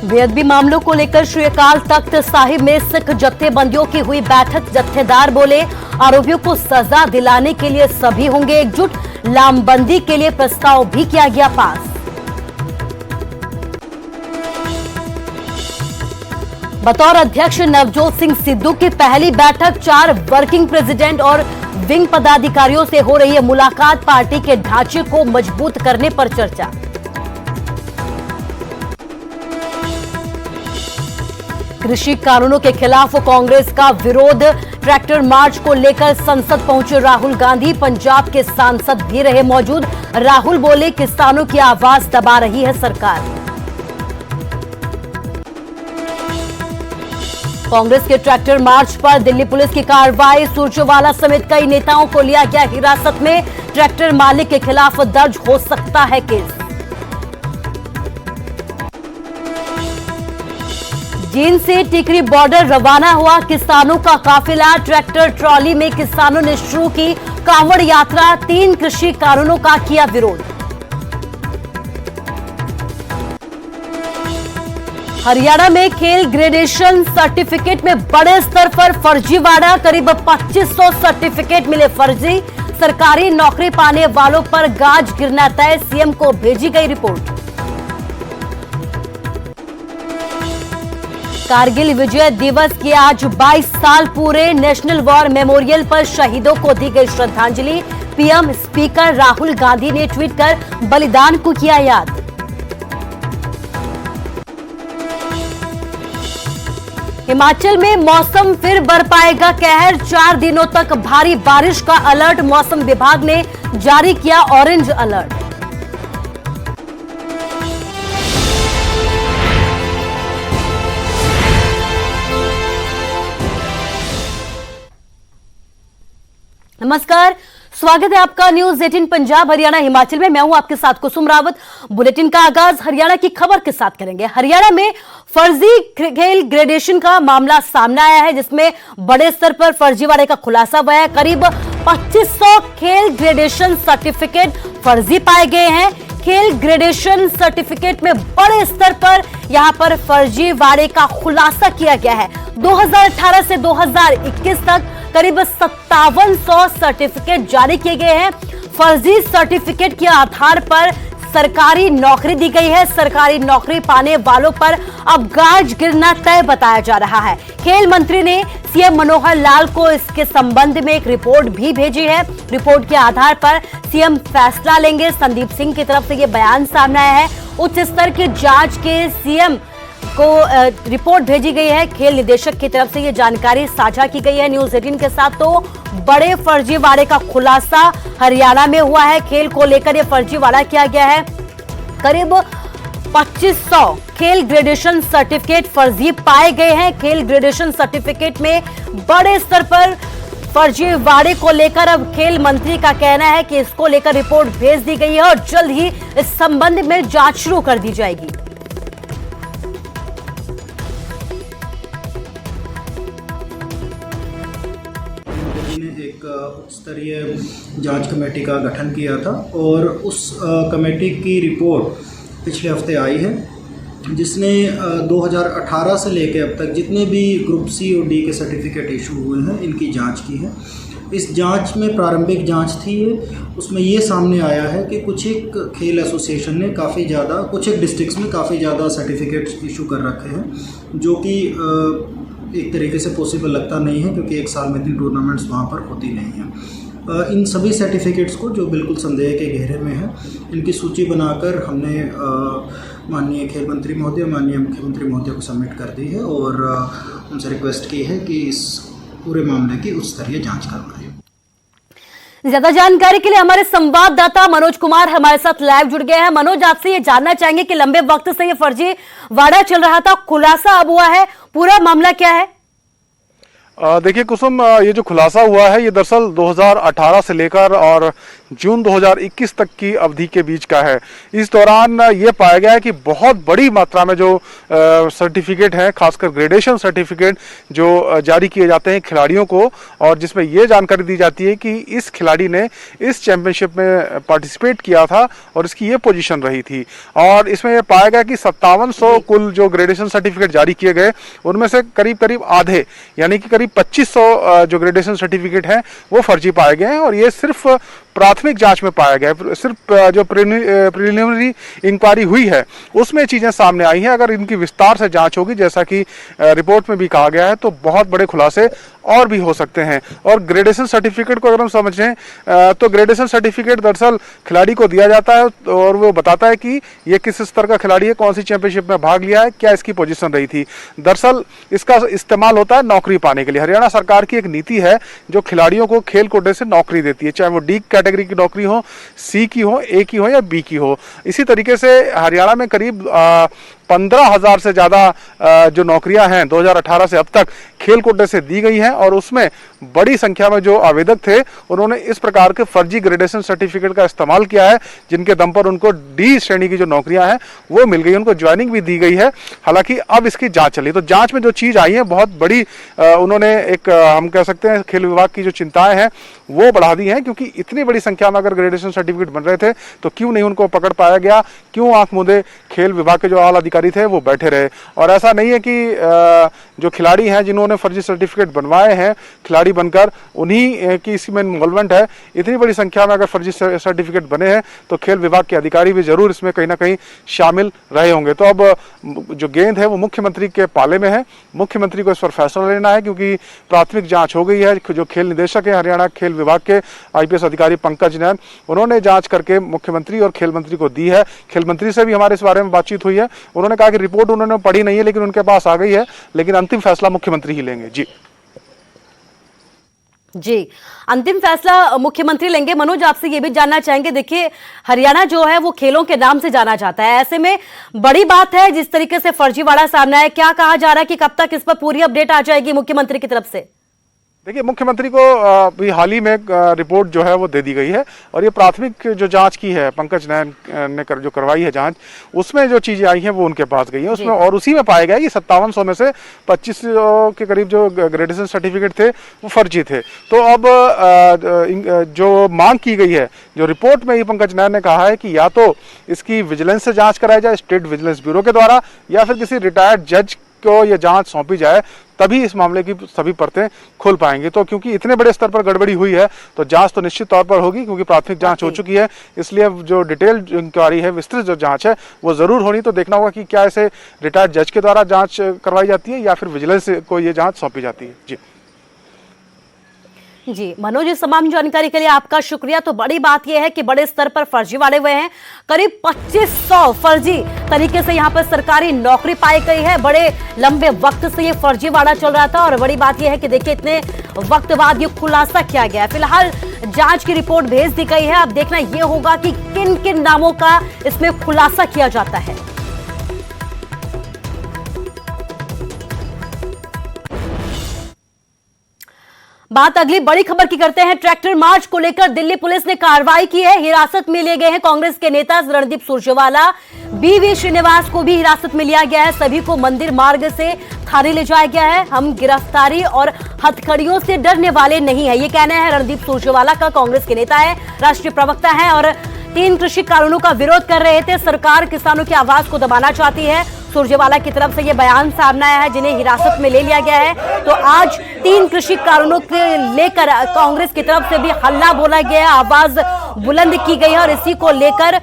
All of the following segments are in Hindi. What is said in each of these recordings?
बेअदबी मामलों को लेकर श्री अकाल तख्त साहिब में सिख जत्थेबंदियों की हुई बैठक। जत्थेदार बोले, आरोपियों को सजा दिलाने के लिए सभी होंगे एकजुट। लामबंदी के लिए प्रस्ताव भी किया गया पास। बतौर अध्यक्ष नवजोत सिंह सिद्धू की पहली बैठक। 4 वर्किंग प्रेसिडेंट और विंग पदाधिकारियों से हो रही है मुलाकात। पार्टी के ढांचे को मजबूत करने पर चर्चा। कृषि कानूनों के खिलाफ कांग्रेस का विरोध। ट्रैक्टर मार्च को लेकर संसद पहुंचे राहुल गांधी। पंजाब के सांसद भी रहे मौजूद। राहुल बोले, किसानों की आवाज दबा रही है सरकार। कांग्रेस के ट्रैक्टर मार्च पर दिल्ली पुलिस की कार्रवाई। सुरजेवाला समेत कई नेताओं को लिया गया हिरासत में। ट्रैक्टर मालिक के खिलाफ दर्ज हो सकता है केस। जींद से टिकरी बॉर्डर रवाना हुआ किसानों का काफिला। ट्रैक्टर ट्रॉली में किसानों ने शुरू की कांवड़ यात्रा। 3 कृषि कानूनों का किया विरोध। हरियाणा में खेल ग्रेडेशन सर्टिफिकेट में बड़े स्तर पर फर्जीवाड़ा। करीब 2500 सर्टिफिकेट मिले फर्जी। सरकारी नौकरी पाने वालों पर गाज गिरना तय। सीएम को भेजी गई रिपोर्ट। कारगिल विजय दिवस के आज 22 साल पूरे। नेशनल वॉर मेमोरियल पर शहीदों को दी गई श्रद्धांजलि। पीएम स्पीकर राहुल गांधी ने ट्वीट कर बलिदान को किया याद। हिमाचल में मौसम फिर बरपाएगा कहर। 4 दिनों तक भारी बारिश का अलर्ट। मौसम विभाग ने जारी किया ऑरेंज अलर्ट। नमस्कार, स्वागत है आपका न्यूज 18 पंजाब हरियाणा हिमाचल में। मैं हूं आपके साथ कुसुम रावत। बुलेटिन का आगाज हरियाणा की खबर के साथ करेंगे। हरियाणा में फर्जी खेल ग्रेडेशन का मामला सामने आया है, जिसमें बड़े स्तर पर फर्जीवाड़े का खुलासा हुआ है। करीब 2500 खेल ग्रेडेशन सर्टिफिकेट फर्जी पाए गए हैं। खेल ग्रेडेशन सर्टिफिकेट में बड़े स्तर पर यहां पर फर्जीवाड़े का खुलासा किया गया है। 2018 से 2021 तक करीब 5700 सर्टिफिकेट जारी किए गए हैं। फर्जी सर्टिफिकेट के आधार पर सरकारी नौकरी दी गई है। सरकारी नौकरी पाने वालों पर अब गाज गिरना तय बताया जा रहा है। खेल मंत्री ने सीएम मनोहर लाल को इसके संबंध में एक रिपोर्ट भी भेजी है। रिपोर्ट के आधार पर सीएम फैसला लेंगे। संदीप सिंह की तरफ से यह बयान सामने आया है। उच्च स्तर की जांच के सीएम को रिपोर्ट भेजी गई है। खेल निदेशक की तरफ से यह जानकारी साझा की गई है न्यूज 18 के साथ। तो बड़े फर्जीवाड़े का खुलासा हरियाणा में हुआ है। खेल को लेकर यह फर्जीवाड़ा किया गया है। करीब 2500 खेल ग्रेडेशन सर्टिफिकेट फर्जी पाए गए हैं। खेल ग्रेडेशन सर्टिफिकेट में बड़े स्तर पर फर्जीवाड़े को लेकर अब खेल मंत्री का कहना है कि इसको लेकर रिपोर्ट भेज दी गई है और जल्द ही इस संबंध में जांच शुरू कर दी जाएगी। एक उच्च स्तरीय जांच कमेटी का गठन किया था और उस कमेटी की रिपोर्ट पिछले हफ्ते आई है, जिसने 2018 से लेकर अब तक जितने भी ग्रुप सी और डी के सर्टिफिकेट इशू हुए हैं इनकी जांच की है। इस जांच में प्रारंभिक जांच थी उसमें ये सामने आया है कि कुछ एक खेल एसोसिएशन ने काफ़ी ज़्यादा कुछ एक डिस्ट्रिक्ट्स में काफ़ी ज़्यादा सर्टिफिकेट्स इशू कर रखे हैं, जो कि एक तरीके से पॉसिबल लगता नहीं है, क्योंकि एक साल में इतनी टूर्नामेंट्स वहाँ पर होती नहीं हैं। इन सभी सर्टिफिकेट्स को, जो बिल्कुल संदेह के घेरे में है, इनकी सूची बनाकर हमने माननीय खेल मंत्री महोदय, माननीय मुख्यमंत्री महोदय को सबमिट कर दी है और उनसे रिक्वेस्ट की है कि इस पूरे मामले की उच्च स्तरीय जाँच करवाएं। ज्यादा जानकारी के लिए हमारे संवाददाता मनोज कुमार हमारे साथ लाइव जुड़ गए हैं। मनोज, आपसे ये जानना चाहेंगे कि लंबे वक्त से ये फर्जीवाड़ा चल रहा था, खुलासा अब हुआ है, पूरा मामला क्या है? देखिए कुसुम, ये जो खुलासा हुआ है ये दरअसल 2018 से लेकर और जून 2021 तक की अवधि के बीच का है। इस दौरान ये पाया गया है कि बहुत बड़ी मात्रा में जो सर्टिफिकेट हैं, खासकर ग्रेडेशन सर्टिफिकेट जो जारी किए जाते हैं खिलाड़ियों को, और जिसमें ये जानकारी दी जाती है कि इस खिलाड़ी ने इस चैंपियनशिप में पार्टिसिपेट किया था और इसकी ये पोजीशन रही थी। और इसमें यह पाया गया कि 5700 कुल जो ग्रेडेशन सर्टिफिकेट जारी किए गए, उनमें से करीब करीब आधे यानी कि करीब 2500 जो ग्रेडेशन सर्टिफिकेट हैं वो फर्जी पाए गए हैं। और ये सिर्फ प्राथमिक जांच में पाया गया, सिर्फ जो प्रिलिमिनरी इंक्वायरी हुई है उसमें चीजें सामने आई हैं। अगर इनकी विस्तार से जांच होगी, जैसा कि रिपोर्ट में भी कहा गया है, तो बहुत बड़े खुलासे और भी हो सकते हैं। और ग्रेडेशन सर्टिफिकेट को अगर हम समझें तो ग्रेडेशन सर्टिफिकेट दरअसल खिलाड़ी को दिया जाता है और वो बताता है कि ये किस स्तर का खिलाड़ी है, कौन सी चैंपियनशिप में भाग लिया है, क्या इसकी पोजीशन रही थी। दरअसल इसका इस्तेमाल होता है नौकरी पाने के लिए। हरियाणा सरकार की एक नीति है जो खिलाड़ियों को खेल कोटे से नौकरी देती है, चाहे वो डी कैटेगरी की नौकरी हो, सी की हो, ए की हो या बी की हो। इसी तरीके से हरियाणा में करीब 15,000 से ज़्यादा जो नौकरियां हैं 2018 से अब तक खेल कोटे से दी गई हैं, और उसमें बड़ी संख्या में जो आवेदक थे उन्होंने इस प्रकार के फर्जी ग्रेडेशन सर्टिफिकेट का इस्तेमाल किया है, जिनके दम पर उनको डी श्रेणी की जो नौकरियां हैं वो मिल गई, उनको ज्वाइनिंग भी दी गई है। हालांकि अब इसकी जांच चली, तो जांच में जो चीज़ आई है बहुत बड़ी, उन्होंने एक हम कह सकते हैं खेल विभाग की जो चिंताएं हैं वो बढ़ा दी हैं, क्योंकि इतनी बड़ी संख्या में अगर ग्रेडेशन सर्टिफिकेट बन रहे थे तो क्यों नहीं उनको पकड़ पाया गया, क्यों आंख मूंदे खेल विभाग के जो आला अधिकारी थे वो बैठे रहे। और ऐसा नहीं है कि जो खिलाड़ी हैं जिन्होंने फर्जी सर्टिफिकेट बनवाए हैं खिलाड़ी बनकर, उन्हीं की इसमें इन्वॉल्वमेंट है। इतनी बड़ी संख्या में अगर फर्जी सर्टिफिकेट बने हैं तो खेल विभाग के अधिकारी भी जरूर इसमें कहीं ना कहीं शामिल रहे होंगे। तो अब जो गेंद है वो मुख्यमंत्री के पाले में है, मुख्यमंत्री को इस पर फैसला लेना है, क्योंकि प्राथमिक जांच हो गई है। जो खेल निदेशक है हरियाणा खेल विभाग के IPS अधिकारी पंकज नैन, उन्होंने जांच करके मुख्यमंत्री और खेल मंत्री को दी है। खेल मंत्री से भी हमारे इस बारे में बातचीत हुई है, उन्होंने कहा कि रिपोर्ट उन्होंने पढ़ी नहीं है लेकिन उनके पास आ गई है, लेकिन अंतिम फैसला मुख्यमंत्री ही लेंगे। जी, अंतिम फैसला मुख्यमंत्री लेंगे। मनोज, आपसे ये भी जानना चाहेंगे, देखिए हरियाणा जो है वो खेलों के नाम से जाना जाता है, ऐसे में बड़ी बात है जिस तरीके से फर्जीवाड़ा सामने आया, क्या कहा जा रहा है कि कब तक इस पर पूरी अपडेट आ जाएगी मुख्यमंत्री की तरफ से? देखिए, मुख्यमंत्री को भी हाल ही में रिपोर्ट जो है वो दे दी गई है, और ये प्राथमिक जो जांच की है पंकज नैन ने जो करवाई है जांच, उसमें जो चीजें आई हैं वो उनके पास गई हैं उसमें, और उसी में पाया गया कि 5700 में से 2500 के करीब जो ग्रेडेशन सर्टिफिकेट थे वो फर्जी थे। तो अब जो मांग की गई है, जो रिपोर्ट में ही पंकज नैन ने कहा है कि या तो इसकी विजिलेंस से जाँच कराई जाए स्टेट विजिलेंस ब्यूरो के द्वारा, या फिर किसी रिटायर्ड जज को ये जांच सौंपी जाए, तभी इस मामले की सभी परतें खुल पाएंगी। तो क्योंकि इतने बड़े स्तर पर गड़बड़ी हुई है तो जांच तो निश्चित तौर पर होगी, क्योंकि प्राथमिक जांच हो चुकी है, इसलिए जो डिटेल इंक्वायरी है, विस्तृत जो जांच है वो जरूर होनी। तो देखना होगा कि क्या इसे रिटायर्ड जज के द्वारा जांच करवाई जाती है या फिर विजिलेंस को ये जांच सौंपी जाती है। जी मनोज, इस तमाम जानकारी के लिए आपका शुक्रिया। तो बड़ी बात यह है कि बड़े स्तर पर फर्जीवाड़े हुए हैं, करीब 2500 फर्जी तरीके से यहां पर सरकारी नौकरी पाई गई है। बड़े लंबे वक्त से ये फर्जीवाड़ा चल रहा था, और बड़ी बात यह है कि देखिए इतने वक्त बाद ये खुलासा किया गया है। फिलहाल जांच की रिपोर्ट भेज दी गई है, अब देखना यह होगा कि किन किन नामों का इसमें खुलासा किया जाता है। बात अगली बड़ी खबर की करते हैं। ट्रैक्टर मार्च को लेकर दिल्ली पुलिस ने कार्रवाई की है। हिरासत में लिए गए हैं कांग्रेस के नेता रणदीप सुरजेवाला, BV श्रीनिवास को भी हिरासत में लिया गया है। सभी को मंदिर मार्ग से थाने ले जाया गया है। हम गिरफ्तारी और हथकड़ियों से डरने वाले नहीं है, ये कहना है रणदीप सुरजेवाला का। कांग्रेस के नेता है, राष्ट्रीय प्रवक्ता है, और 3 कृषि कानूनों का विरोध कर रहे थे। सरकार किसानों की आवाज को दबाना चाहती है। सुरजेवाला की तरफ से यह बयान सामने आया है, जिन्हें हिरासत में ले लिया गया है। तो आज 3 कृषि कानूनों के लेकर कांग्रेस की तरफ से भी हल्ला बोला गया है, आवाज बुलंद की गई है, और इसी को लेकर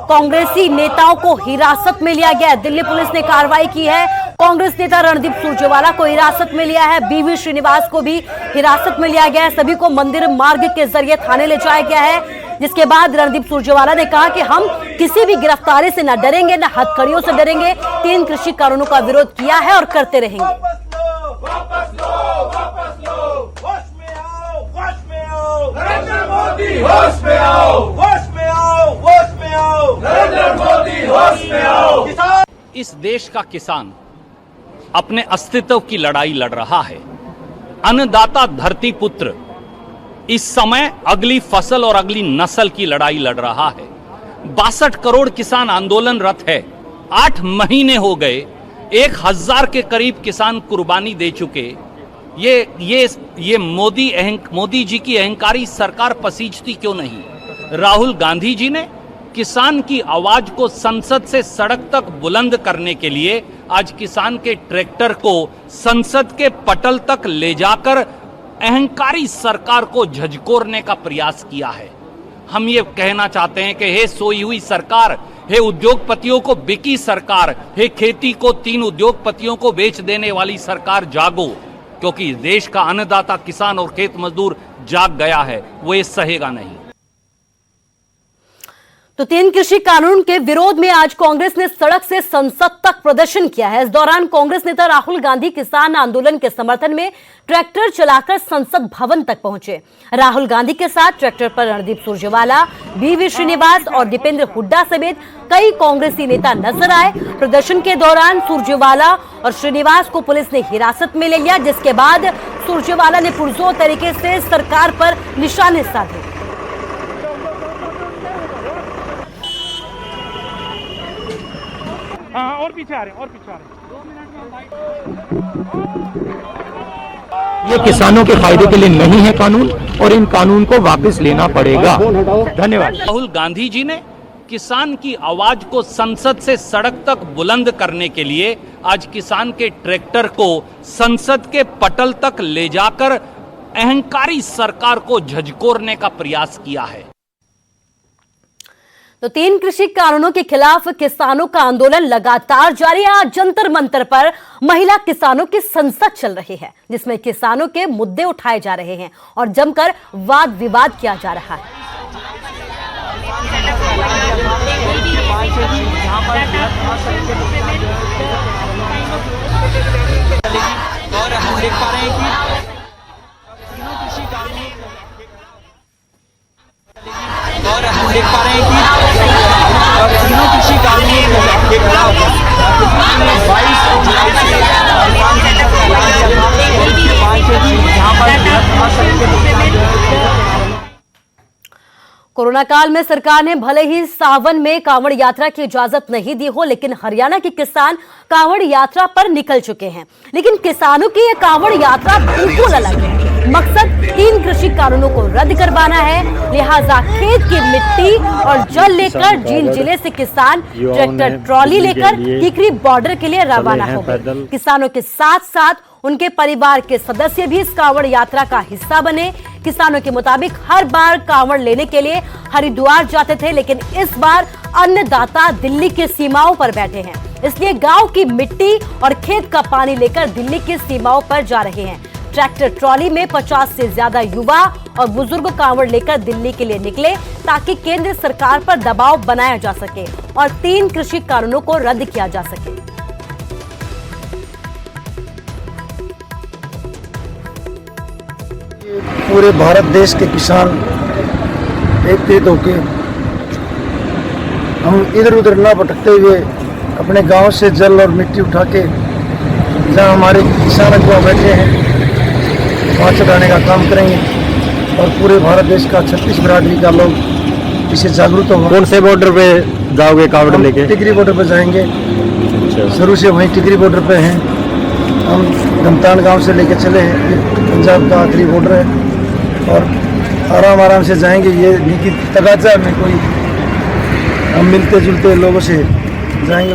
कांग्रेसी नेताओं को हिरासत में लिया गया है। दिल्ली पुलिस ने कार्रवाई की है। कांग्रेस नेता रणदीप सुरजेवाला को हिरासत में लिया है, BV श्रीनिवास को भी हिरासत में लिया गया है। सभी को मंदिर मार्ग के जरिए थाने ले जाया गया है, जिसके बाद रणदीप सुरजेवाला ने कहा कि हम किसी भी गिरफ्तारी से न डरेंगे, न हथकड़ियों से डरेंगे। 3 कृषि कानूनों का विरोध किया है और करते रहेंगे। वापस लो, वापस लो, होश में आओ, होश में आओ, नरेंद्र मोदी होश में आओ, होश में आओ, होश में आओ, नरेंद्र मोदी होश में आओ। इस देश का किसान अपने अस्तित्व की लड़ाई लड़ रहा है। अन्नदाता धरती पुत्र इस समय अगली फसल और अगली नस्ल की लड़ाई लड़ रहा है। 62 करोड़ किसान आंदोलनरत है। 8 महीने हो गए, 1000 के करीब किसान कुर्बानी दे चुके। ये मोदी जी की अहंकारी सरकार पसीजती क्यों नहीं? राहुल गांधी जी ने किसान की आवाज को संसद से सड़क तक बुलंद करने के लिए आज किसान के ट्रैक्टर को संसद के पटल तक ले जाकर अहंकारी सरकार को झकझोरने का प्रयास किया है। हम ये कहना चाहते हैं कि हे सोई हुई सरकार, हे उद्योगपतियों को बिकी सरकार, हे खेती को 3 उद्योगपतियों को बेच देने वाली सरकार, जागो, क्योंकि देश का अन्नदाता किसान और खेत मजदूर जाग गया है, वो ये सहेगा नहीं। तो 3 कृषि कानून के विरोध में आज कांग्रेस ने सड़क से संसद तक प्रदर्शन किया है। इस दौरान कांग्रेस नेता राहुल गांधी किसान आंदोलन के समर्थन में ट्रैक्टर चलाकर संसद भवन तक पहुंचे। राहुल गांधी के साथ ट्रैक्टर पर रणदीप सुरजेवाला, बीवी श्रीनिवास और दीपेंद्र हुड्डा समेत कई कांग्रेसी नेता नजर आए। प्रदर्शन के दौरान सुरजेवाला और श्रीनिवास को पुलिस ने हिरासत में ले लिया, जिसके बाद सुरजेवाला ने पुरजोर तरीके से सरकार पर निशाने साधे। हाँ, और पीछे आ रहे हैं। ये किसानों के फायदे के लिए नहीं है कानून, और इन कानून को वापस लेना पड़ेगा। धन्यवाद। राहुल गांधी जी ने किसान की आवाज को संसद से सड़क तक बुलंद करने के लिए आज किसान के ट्रैक्टर को संसद के पटल तक ले जाकर अहंकारी सरकार को झकझोरने का प्रयास किया है। तो 3 कृषि कानूनों के खिलाफ किसानों का आंदोलन लगातार जारी है। आज जंतर मंतर पर महिला किसानों की संसद चल रही है, जिसमें किसानों के मुद्दे उठाए जा रहे हैं और जमकर वाद विवाद किया जा रहा है। और हम देख पा रहे हैं कि तीनों कृषि कानूनों के खिलाफ 22 जुलाई से कोरोना काल में सरकार ने भले ही सावन में कांवड़ यात्रा की इजाजत नहीं दी हो, लेकिन हरियाणा के किसान कांवड़ यात्रा पर निकल चुके हैं। लेकिन किसानों की यह कांवड़ यात्रा बिल्कुल अलग है। मकसद 3 कृषि कानूनों को रद्द करवाना है, लिहाजा खेत की मिट्टी और जल लेकर जींद जिले से किसान ट्रैक्टर ट्रॉली लेकर टिकरी बॉर्डर के लिए रवाना हो गए। किसानों के साथ साथ उनके परिवार के सदस्य भी इस कांवड़ यात्रा का हिस्सा बने। किसानों के मुताबिक हर बार कांवड़ लेने के लिए हरिद्वार जाते थे, लेकिन इस बार अन्नदाता दिल्ली की सीमाओं पर बैठे हैं, इसलिए गांव की मिट्टी और खेत का पानी लेकर दिल्ली की सीमाओं पर जा रहे हैं। ट्रैक्टर ट्रॉली में 50 से ज्यादा युवा और बुजुर्ग कांवड़ लेकर दिल्ली के लिए निकले, ताकि केंद्र सरकार पर दबाव बनाया जा सके और 3 कृषि कानूनों को रद्द किया जा सके। पूरे भारत देश के किसान एकत्रित होकर हम इधर उधर ना भटकते हुए अपने गांव से जल और मिट्टी उठा के जहाँ हमारे किसान अगुआ बैठे हैं वहाँ चढ़ाने का काम करेंगे। और पूरे भारत देश का 36 बिरादरी का लोग इसे जागरूक हो। कौन से बॉर्डर पे जाओगे कांवड़ लेके? टिकरी बॉर्डर पर जाएंगे, शुरू से वहीं टिकरी बॉर्डर पे हैं। हम धमतान गांव से लेके चले हैं, ये पंजाब का आखिरी बॉर्डर है, और आराम से जाएंगे। ये नहीं कि तगाजा में कोई हम मिलते जुलते लोगों से जाएंगे।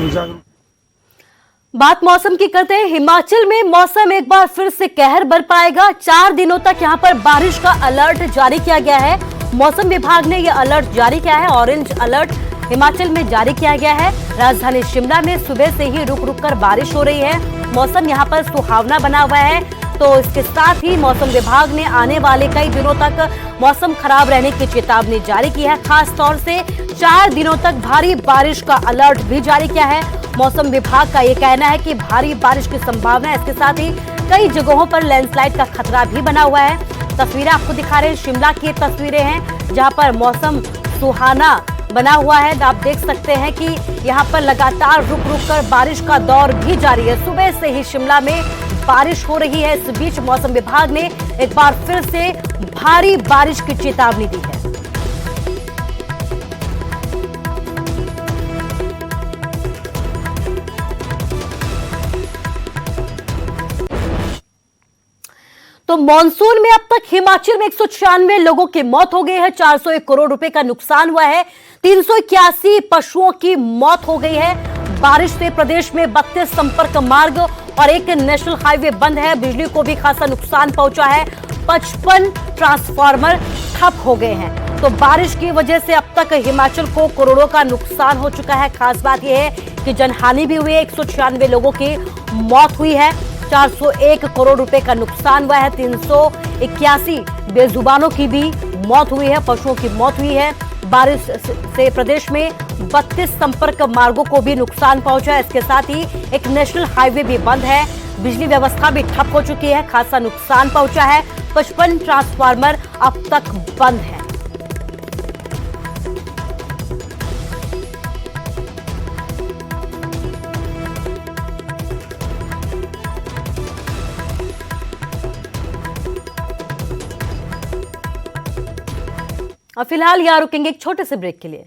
बात मौसम की करते हैं। हिमाचल में मौसम एक बार फिर से कहर बरपाएगा। 4 दिनों तक यहां पर बारिश का अलर्ट जारी किया गया है। मौसम विभाग ने यह अलर्ट जारी किया है। ऑरेंज अलर्ट हिमाचल में जारी किया गया है। राजधानी शिमला में सुबह से ही रुक रुक कर बारिश हो रही है। मौसम यहां पर सुहावना बना हुआ है। तो इसके साथ ही मौसम विभाग ने आने वाले कई दिनों तक मौसम खराब रहने की चेतावनी जारी की है। खास तौर से 4 दिनों तक भारी बारिश का अलर्ट भी जारी किया है। मौसम विभाग का यह कहना है कि भारी बारिश की संभावना है। इसके साथ ही कई जगहों पर लैंडस्लाइड का खतरा भी बना हुआ है। तस्वीरें आपको दिखा रहे हैं, शिमला की तस्वीरें हैं जहां पर मौसम सुहाना बना हुआ है। आप देख सकते हैं कि यहाँ पर लगातार रुक रुक कर बारिश का दौर भी जारी है। सुबह से ही शिमला में बारिश हो रही है। इस बीच मौसम विभाग ने एक बार फिर से भारी बारिश की चेतावनी दी है। तो मॉनसून में अब तक हिमाचल में 196 लोगों की मौत हो गई है। 401 करोड़ रुपए का नुकसान हुआ है। 381 पशुओं की मौत हो गई है। बारिश से प्रदेश में 32 संपर्क मार्ग और एक नेशनल हाईवे बंद है। बिजली को भी खासा नुकसान पहुंचा है। 55 ट्रांसफार्मर ठप हो गए हैं। तो बारिश की वजह से अब तक हिमाचल को करोड़ों का नुकसान हो चुका है। खास बात यह है कि जनहानि भी हुई है। 196 लोगों की मौत हुई है। 401 करोड़ रुपए का नुकसान हुआ है। 381 बेजुबानों की भी मौत हुई है, पशुओं की मौत हुई है। बारिश से प्रदेश में 32 संपर्क मार्गों को भी नुकसान पहुंचा है। इसके साथ ही एक नेशनल हाईवे भी बंद है। बिजली व्यवस्था भी ठप हो चुकी है। खासा नुकसान पहुंचा है। 55 ट्रांसफार्मर अब तक बंद है। और फिलहाल यहाँ रुकेंगे एक छोटे से ब्रेक के लिए।